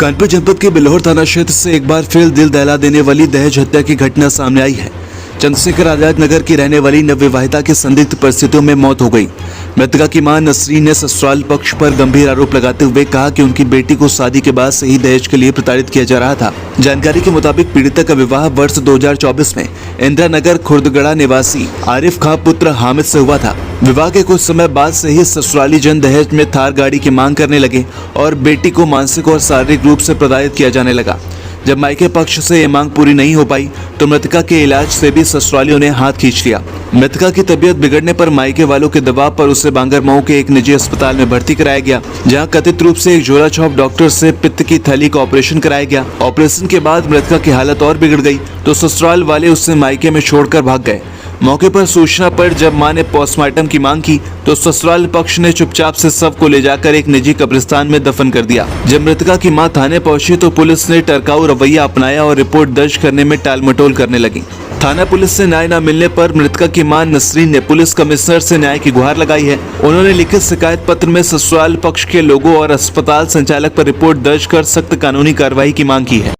कानपुर जनपद के बिल्हौर थाना क्षेत्र से एक बार फिर दिल दहला देने वाली दहेज हत्या की घटना सामने आई है। चंद्रशेखर आजाद नगर की रहने वाली नवविवाहिता की संदिग्ध परिस्थितियों में मौत हो गई। मृतका की मां नसरीन ने ससुराल पक्ष पर गंभीर आरोप लगाते हुए कहा कि उनकी बेटी को शादी के बाद से ही दहेज के लिए प्रताड़ित किया जा रहा था। जानकारी के मुताबिक पीड़िता का विवाह वर्ष 2024 में इंदिरा नगर खुर्दगड़ा निवासी आरिफ खां पुत्र हामिद से हुआ था। विवाह के कुछ समय बाद से ही ससुराली जन दहेज में थार गाड़ी की मांग करने लगे और बेटी को मानसिक और शारीरिक रूप से प्रताड़ित किया जाने लगा। जब मायके पक्ष से ये मांग पूरी नहीं हो पाई तो मृतका के इलाज से भी ससुरालियों ने हाथ खींच लिया। मृतका की तबीयत बिगड़ने पर मायके वालों के दबाव पर उसे बांगरमऊ के एक निजी अस्पताल में भर्ती कराया गया, जहां कथित रूप से एक झोला छाप डॉक्टर से पित्त की थैली का ऑपरेशन कराया गया। ऑपरेशन के बाद मृतका की हालत और बिगड़ गई तो ससुराल वाले उसे मायके में छोड़कर भाग गए। मौके पर सूचना पर जब मां ने पोस्टमार्टम की मांग की तो ससुराल पक्ष ने चुपचाप से शव को ले जाकर एक निजी कब्रिस्तान में दफन कर दिया। जब मृतका की मां थाने पहुंची तो पुलिस ने टरकाऊ रवैया अपनाया और रिपोर्ट दर्ज करने में टालमटोल करने लगी। थाना पुलिस से न्याय न मिलने पर मृतका की मां नसरीन ने पुलिस कमिश्नर से न्याय की गुहार लगाई है। उन्होंने लिखित शिकायत पत्र में ससुराल पक्ष के लोगों और अस्पताल संचालक पर रिपोर्ट दर्ज कर सख्त कानूनी कार्रवाई की मांग की है।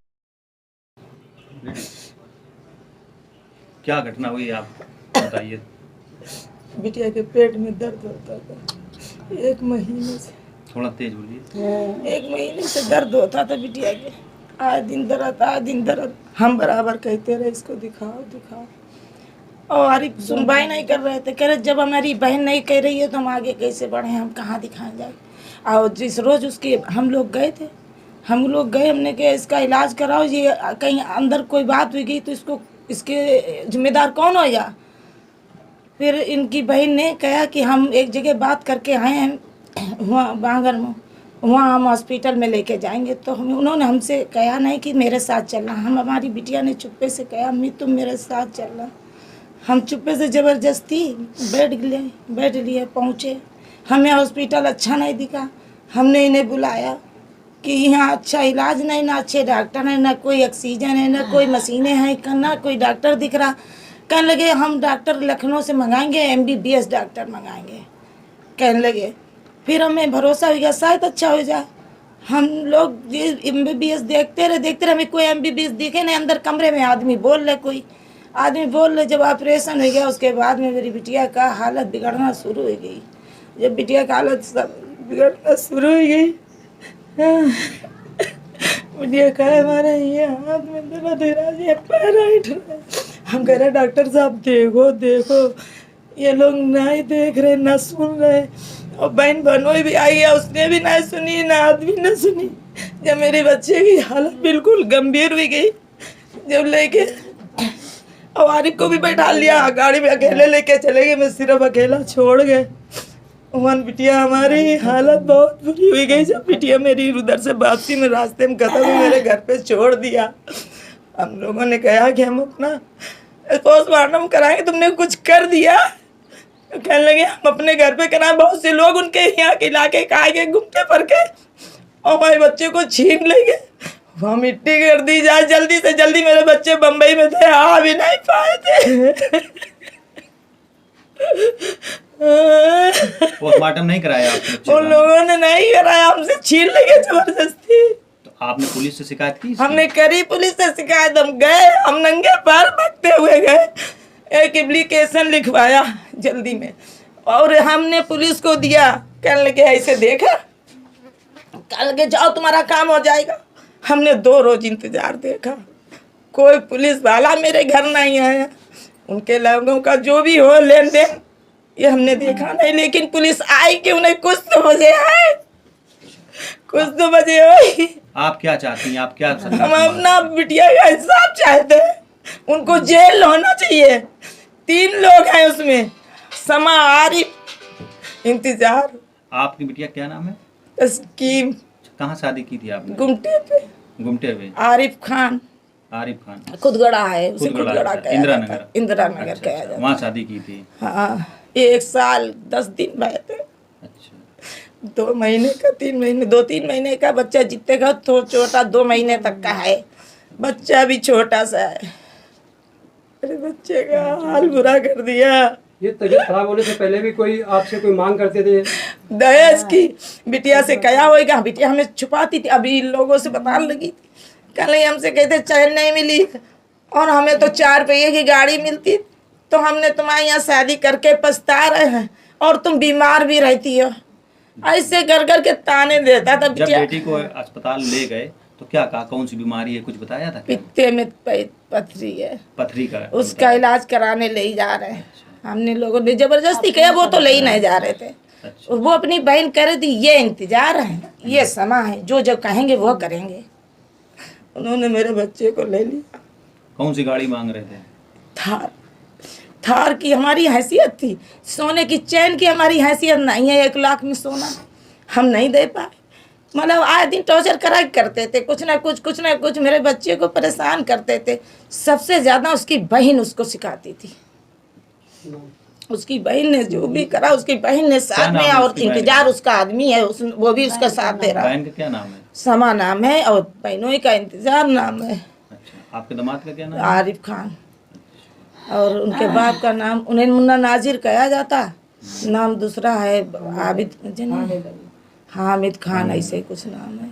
क्या घटना हुई आप बताइए। बिटिया के पेट में दर्द होता था 1 महीने से। थोड़ा तेज बोलिए। 1 महीने से दर्द होता था बिटिया के, आए दिन दर्द। हम बराबर कहते रहे इसको दिखाओ और आरिफ सुनवाई नहीं कर रहे थे। कह रहे जब हमारी बहन नहीं कह रही है तो हम आगे कैसे बढ़े, हम कहाँ दिखाएं जाए। और जिस रोज उसके हम लोग गए, हमने कहा इसका इलाज कराओ, ये कहीं अंदर कोई बात हुई गई तो इसके जिम्मेदार कौन होगा। फिर इनकी बहन ने कहा कि हम एक जगह बात करके आए हैं वहाँ बांगर में, वहाँ हम हॉस्पिटल में लेके जाएंगे। तो उन्होंने हमसे कहा नहीं कि मेरे साथ चलना। हमारी बिटिया ने चुप्पे से कहा अम्मी तुम मेरे साथ चलना। हम चुप्पे से ज़बरदस्ती बैठ लिए पहुँचे। हमें हॉस्पिटल अच्छा नहीं दिखा, हमने इन्हें बुलाया कि यहाँ अच्छा इलाज नहीं, ना अच्छे डॉक्टर हैं, ना कोई ऑक्सीजन है, ना कोई मशीनें हैं, ना कोई डॉक्टर दिख रहा। कहने लगे हम डॉक्टर लखनऊ से मंगाएंगे, MBBS डॉक्टर मंगाएंगे कहने लगे। फिर हमें भरोसा हो गया शायद अच्छा हो जाए। हम लोग MBBS देखते रहे, हमें कोई MBBS दिखे नहीं। अंदर कमरे में आदमी बोल रहे। जब ऑपरेशन हो गया उसके बाद में मेरी बिटिया का हालत बिगड़ना शुरू हो गई। जब बिटिया का हालत बिगड़ना शुरू हो गई, बिटिया का हमारे ये हाथ में दर्द हो रहा है, पैर उठ रहा है। हम कह रहे डॉक्टर साहब देखो, ये लोग नहीं देख रहे, ना सुन रहे। और बहन बनोई भी आई है, उसने भी नहीं सुनी, ना आदमी ने सुनी। जब मेरे बच्चे की हालत बिल्कुल गंभीर हुई गई, जब लेके और आरिफ को भी बैठा लिया, गाड़ी में अकेले लेके चले गए, मैं सिर्फ अकेला छोड़ गए। वहाँ बिटिया हमारी हालत बहुत बुरी हुई गई। जब बिटिया मेरी उधर से वापसी में रास्ते में खत्म हुई, मेरे घर पे छोड़ दिया। हम लोगों ने कहा कि हम अपना पोस्टमार्टम कराएंगे, तुमने कुछ कर दिया। कहने लगे हम अपने घर पे कराएं। बहुत से लोग उनके यहाँ के इलाके का आएंगे घूमते फिर के और हमारे बच्चे को छीन लेंगे, वहाँ मिट्टी कर दी जाए। जल्दी से जल्दी मेरे बच्चे बम्बई में थे, आ भी नहीं पाए थे। पोस्टमार्टम नहीं कराया आपने? उन लोगों ने नहीं कराया, हमसे छीन लेंगे जबरदस्ती। तो आपने पुलिस से शिकायत की? हमने करी पुलिस से शिकायत, हम गए, हम नंगे पैर भागते हुए गए, एक एप्लीकेशन लिखवाया जल्दी में और हमने पुलिस को दिया। कहने लगे ऐसे देखा, कहने लगे जाओ तुम्हारा काम हो जाएगा। हमने 2 रोज इंतजार देखा, कोई पुलिस वाला मेरे घर नहीं आया। उनके लोगों का जो भी हो लेन देन ये हमने देखा नहीं, लेकिन पुलिस आई कि उन्हें कुछ तो बजे आए, कुछ तो बजे हो। आप क्या चाहती हैं? आप क्या हम अपना बिटिया का इंसाफ चाहते हैं, उनको जेल होना चाहिए। 3 लोग हैं उसमें, समा, आरिफ, इंतजार। आपकी बिटिया क्या नाम है? स्कीम। कहाँ शादी की थी आपने? गुमटे पे। आरिफ खान खुदगड़ा है, उसे खुदगड़ा इंदिरा नगर कहा जाता है। वहाँ शादी की थी? हाँ, 1 साल 10 दिन भरे थे। अच्छा। 2 महीने का 3 महीने 2-3 महीने का बच्चा जितने का तो छोटा 2 महीने तक का है, बच्चा भी छोटा सा है। अरे बच्चे का हाल बुरा कर दिया। ये तबीयत खराब होने से पहले भी कोई आपसे कोई मांग करते थे? दहेज की बिटिया से कया होएगा, बिटिया हमें छुपाती थी, अभी इन लोगों से बताने लगी थी। कल ही हमसे कहते चैन नहीं मिली और हमें तो 4 पहिए की गाड़ी मिलती तो हमने तुम्हारे यहाँ शादी करके पछता रहे हैं और तुम बीमार भी रहती हो। ऐसे कर करके ताने देता था। जब बिटिया बेटी को अस्पताल ले गए तो क्या कहा, कौन सी बीमारी है, कुछ बताया था क्या? पित्ते में पथरी है, पथरी का उसका इलाज कराने ले ही जा रहे हैं। हमने लोगों ने जबरदस्ती किया, वो तो ले ही नहीं जा रहे थे। अच्छा। वो अपनी बहन कह रही थी ये इंतजार है, ये समा है, जो जब कहेंगे वो करेंगे। उन्होंने मेरे बच्चे को ले लिया। कौन सी गाड़ी मांग रहे थे? थार की हमारी हैसियत थी, सोने की चैन की हमारी हैसियत नहीं है। 1 लाख में सोना हम नहीं दे पाए। मतलब आए दिन टॉर्चर करा करते थे, कुछ ना कुछ मेरे बच्चे को परेशान करते थे। सबसे ज़्यादा उसकी बहन उसको सिखाती थी। उसकी बहन ने जो भी करा, उसकी बहन ने साथ में, और इंतजार उसका आदमी है, वो भी उसका साथ दे रहा है। बहन का क्या नाम है? समा नाम है और बहनों का इंतजार नाम है। अच्छा, आपके दामाद का क्या नाम है? आरिफ खान। और उनके बाप का नाम उन्हें मुन्ना नाजिर कहा जाता, नाम दूसरा है आबिद, हामिद खान, ऐसे कुछ नाम है।